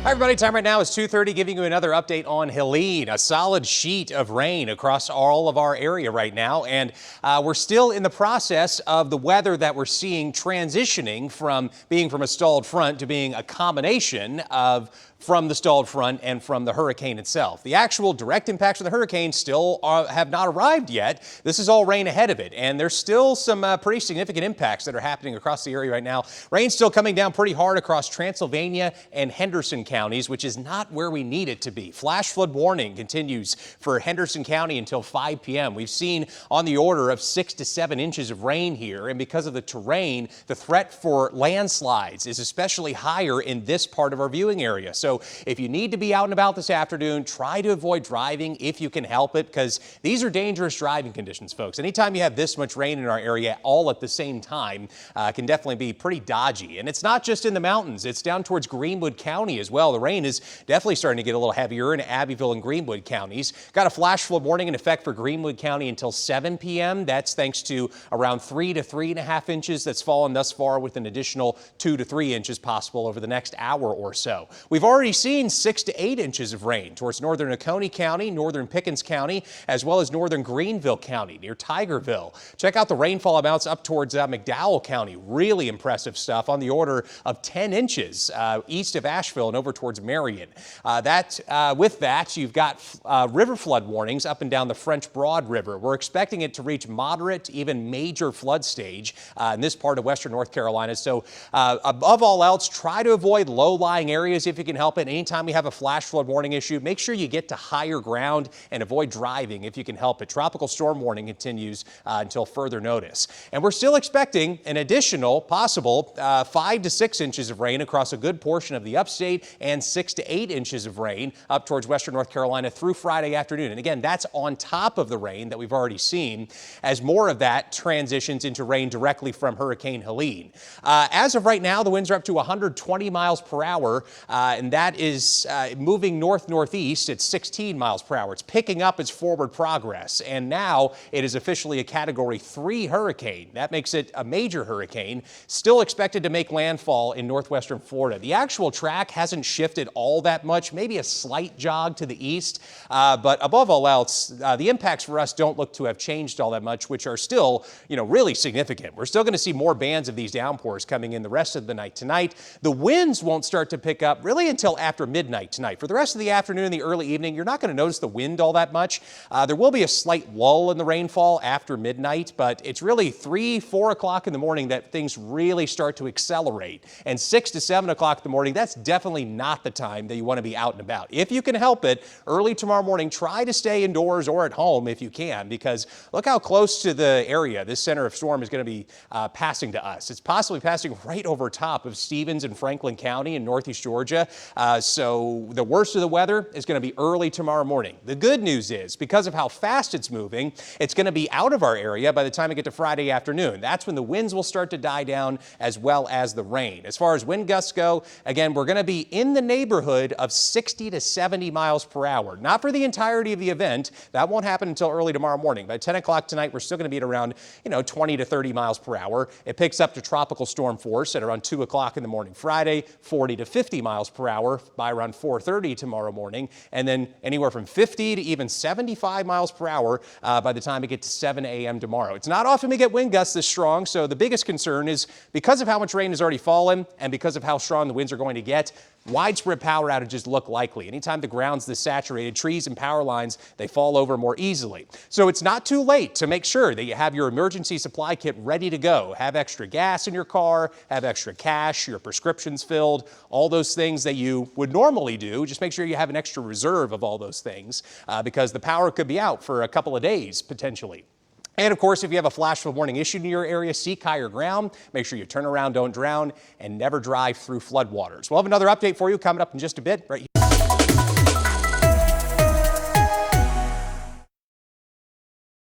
Hi everybody, time right now is 2:30, giving you another update on Helene. A solid sheet of rain across all of our area right now, and we're still in the process of the weather that we're seeing transitioning from being from a stalled front to being a combination of from the stalled front and from the hurricane itself. The actual direct impacts of the hurricane still have not arrived yet. This is all rain ahead of it, and there's still some pretty significant impacts that are happening across the area right now. Rain still coming down pretty hard across Transylvania and Henderson counties, which is not where we need it to be. Flash flood warning continues for Henderson County until 5 p.m. We've seen on the order of 6 to 7 inches of rain here, and because of the terrain, the threat for landslides is especially higher in this part of our viewing area. So if you need to be out and about this afternoon, try to avoid driving if you can help it, because these are dangerous driving conditions, folks. Anytime you have this much rain in our area all at the same time can definitely be pretty dodgy. And it's not just in the mountains, it's down towards Greenwood County as well. The rain is definitely starting to get a little heavier in Abbeville and Greenwood counties. Got a flash flood warning in effect for Greenwood County until 7 p.m. That's thanks to around 3 to 3.5 inches that's fallen thus far, with an additional 2 to 3 inches possible over the next hour or so. We've already seen 6 to 8 inches of rain towards northern Oconee County, northern Pickens County, as well as northern Greenville County near Tigerville. Check out the rainfall amounts up towards McDowell County. Really impressive stuff, on the order of 10 inches east of Asheville and over towards Marion. With that, you've got river flood warnings up and down the French Broad River. We're expecting it to reach moderate, even major flood stage in this part of western North Carolina. So above all else, try to avoid low-lying areas if you can help it. Anytime we have a flash flood warning issue, make sure you get to higher ground and avoid driving if you can help it. Tropical storm warning continues until further notice. And we're still expecting an additional possible 5 to 6 inches of rain across a good portion of the upstate, and 6 to 8 inches of rain up towards western North Carolina through Friday afternoon. And again, that's on top of the rain that we've already seen, as more of that transitions into rain directly from Hurricane Helene. As of right now, the winds are up to 120 miles per hour, and that is moving north-northeast at 16 miles per hour. It's picking up its forward progress, and now it is officially a Category 3 hurricane. That makes it a major hurricane, still expected to make landfall in northwestern Florida. The actual track hasn't shifted all that much, maybe a slight jog to the east, but above all else, the impacts for us don't look to have changed all that much, which are still, really significant. We're still going to see more bands of these downpours coming in the rest of the night tonight. The winds won't start to pick up really until after midnight tonight. For the rest of the afternoon and the early evening, you're not going to notice the wind all that much. There will be a slight lull in the rainfall after midnight, but it's really 3, 4 o'clock in the morning that things really start to accelerate. And 6 to 7 o'clock in the morning, that's definitely not the time that you want to be out and about. If you can help it, early tomorrow morning, try to stay indoors or at home if you can, because look how close to the area this center of storm is going to be passing to us. It's possibly passing right over top of Stevens and Franklin County in northeast Georgia. So the worst of the weather is going to be early tomorrow morning. The good news is, because of how fast it's moving, it's going to be out of our area by the time we get to Friday afternoon. That's when the winds will start to die down, as well as the rain. As far as wind gusts go, again, we're going to be in the neighborhood of 60 to 70 miles per hour. Not for the entirety of the event. That won't happen until early tomorrow morning. By 10 o'clock tonight, we're still going to be at around, 20 to 30 miles per hour. It picks up to tropical storm force at around 2 o'clock in the morning Friday, 40 to 50 miles per hour by around 4:30 tomorrow morning, and then anywhere from 50 to even 75 miles per hour by the time we get to 7 a.m. tomorrow. It's not often we get wind gusts this strong, so the biggest concern is, because of how much rain has already fallen and because of how strong the winds are going to get, widespread power outages look likely. Anytime the ground's this saturated, trees and power lines, they fall over more easily. So it's not too late to make sure that you have your emergency supply kit ready to go. Have extra gas in your car, have extra cash, your prescriptions filled, all those things that you would normally do. Just make sure you have an extra reserve of all those things because the power could be out for a couple of days potentially. And of course, if you have a flash flood warning issued in your area, seek higher ground. Make sure you turn around, don't drown, and never drive through floodwaters. We'll have another update for you coming up in just a bit right here.